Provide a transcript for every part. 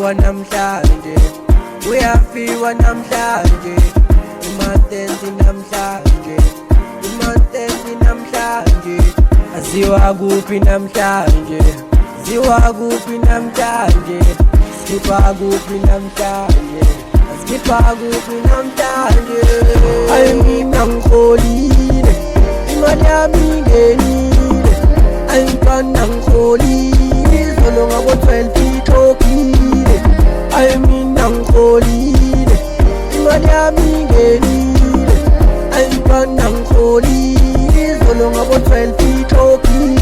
uyafiwa namhlanje, uyafiwa namhlanje, umatenti namhlanje, umatenti namhlanje. Aziwa kuphi namhlanje, ziwa kuphi namhlanje, skipha kuphi namhlanje, skipha kuphi namhlanje. Ay mina ngikholile, imali yami ingenile, ay mntwana ngikholile, izolo ngabo-12 ixokhile. Ay mina ngikholile, imali yami ingenile, ay mntwana ngikholile, izolo ngabo-12 ixokhile.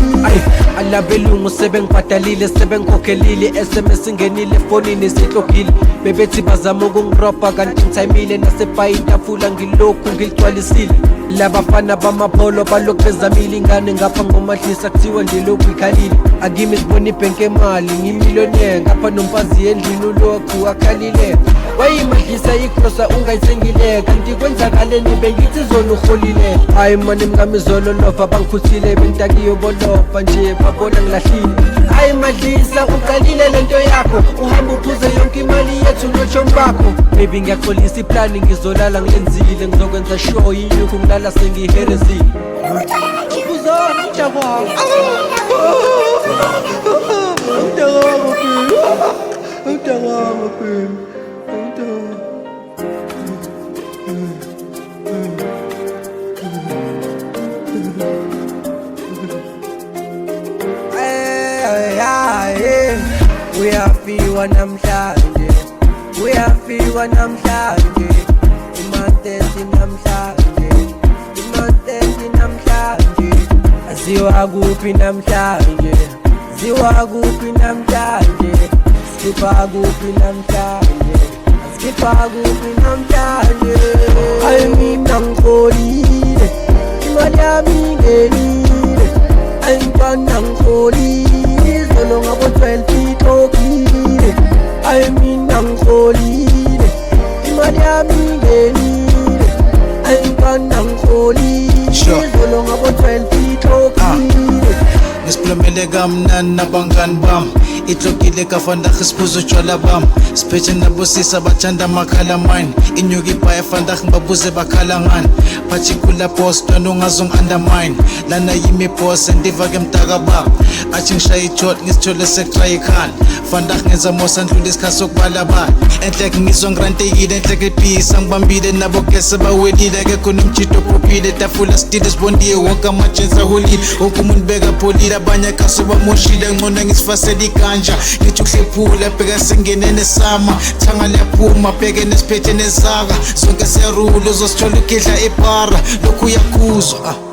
Alabelungu sebengibhadalile sebengikhokhelile, SMS ingenile efonini sihlogile. Bebethi bazama ukungirobha kanti ngithayimile, nasebhayitafula ngilokhu ngiligcwalisile. Labafana bamapolo balokhu bezamile, ingane ngapha ngoMadlisa kuthiwa nje lokhu ikhalile. Akimi sibona ibhenki emali ngimiliyonere, ngapha nomfazi endlini ulokhu akhalile. Wayimadlisa ikrosa ungayisengile, kanti kwenzakaleni bengithi zona uholile. Hayi mani mngami zolo lova bangikhuthile, bentakiyo bolofa nje babona ngilahlile. Hayi Madlisa uqalile lento yakho, uhamba uphuze yonke imali yethu notshomi bakho. Baby ngiyaxolisa iplani ngizolala ngilenzile, ngizokwenza show yinyuku ngilala sengiherezile. Uzona ujakwami udakwami baby. Uyafiwa namhlanje, uyafiwa namhlanje, umatenti namhlanje, umatenti namhlanje. Aziwa kuphi namhlanje, ziwa kuphi namhlanje, skipha kuphi namhlanje, skipha kuphi namhlanje. Ay mina ngikholile, imali yami ingenile, ay mntwana ngikholile, izolo ngabo-12 ixokhile. Ay mina ngikholile, imali yami ingenile, ay mntwana ngikholile, izolo ngabo-12 ixokhile. Ngisiphumelele kamnandi nabangani bami, ihlogile kafanda ngisiphuza utshwala bami. Siphethe nabosisa bathanda amakhala mine, inyuka ibhaya fanda ngibabuze bakhala ngani. Particular boss ntwana ungazongi-undermine, lana yimi boss endiva ke mdaka baba. Athi ngishaya ijot ngisithole sekuthiwa ikhanda, fanda ngenza mosa ndlula isikhathi sokubala bala. Enhleke ngizwa ngrantekile, enhleke ibhisa ngibambile, nabo gese bawelile, akekho nomjito ophophile. Tafula sitile sibondiwe, wonke amajensi aholile, wonke umuntu bekapholile, abanye akaso bamoshile. Ngcono ngisifasela iganja ngithi uhlephula, bheka sengene nesama, thanga liyaphuma, bheke nesiphethe nezaka. Zonke siyarula uzosithola ugedla ebhara, lokhu uyakuzwa.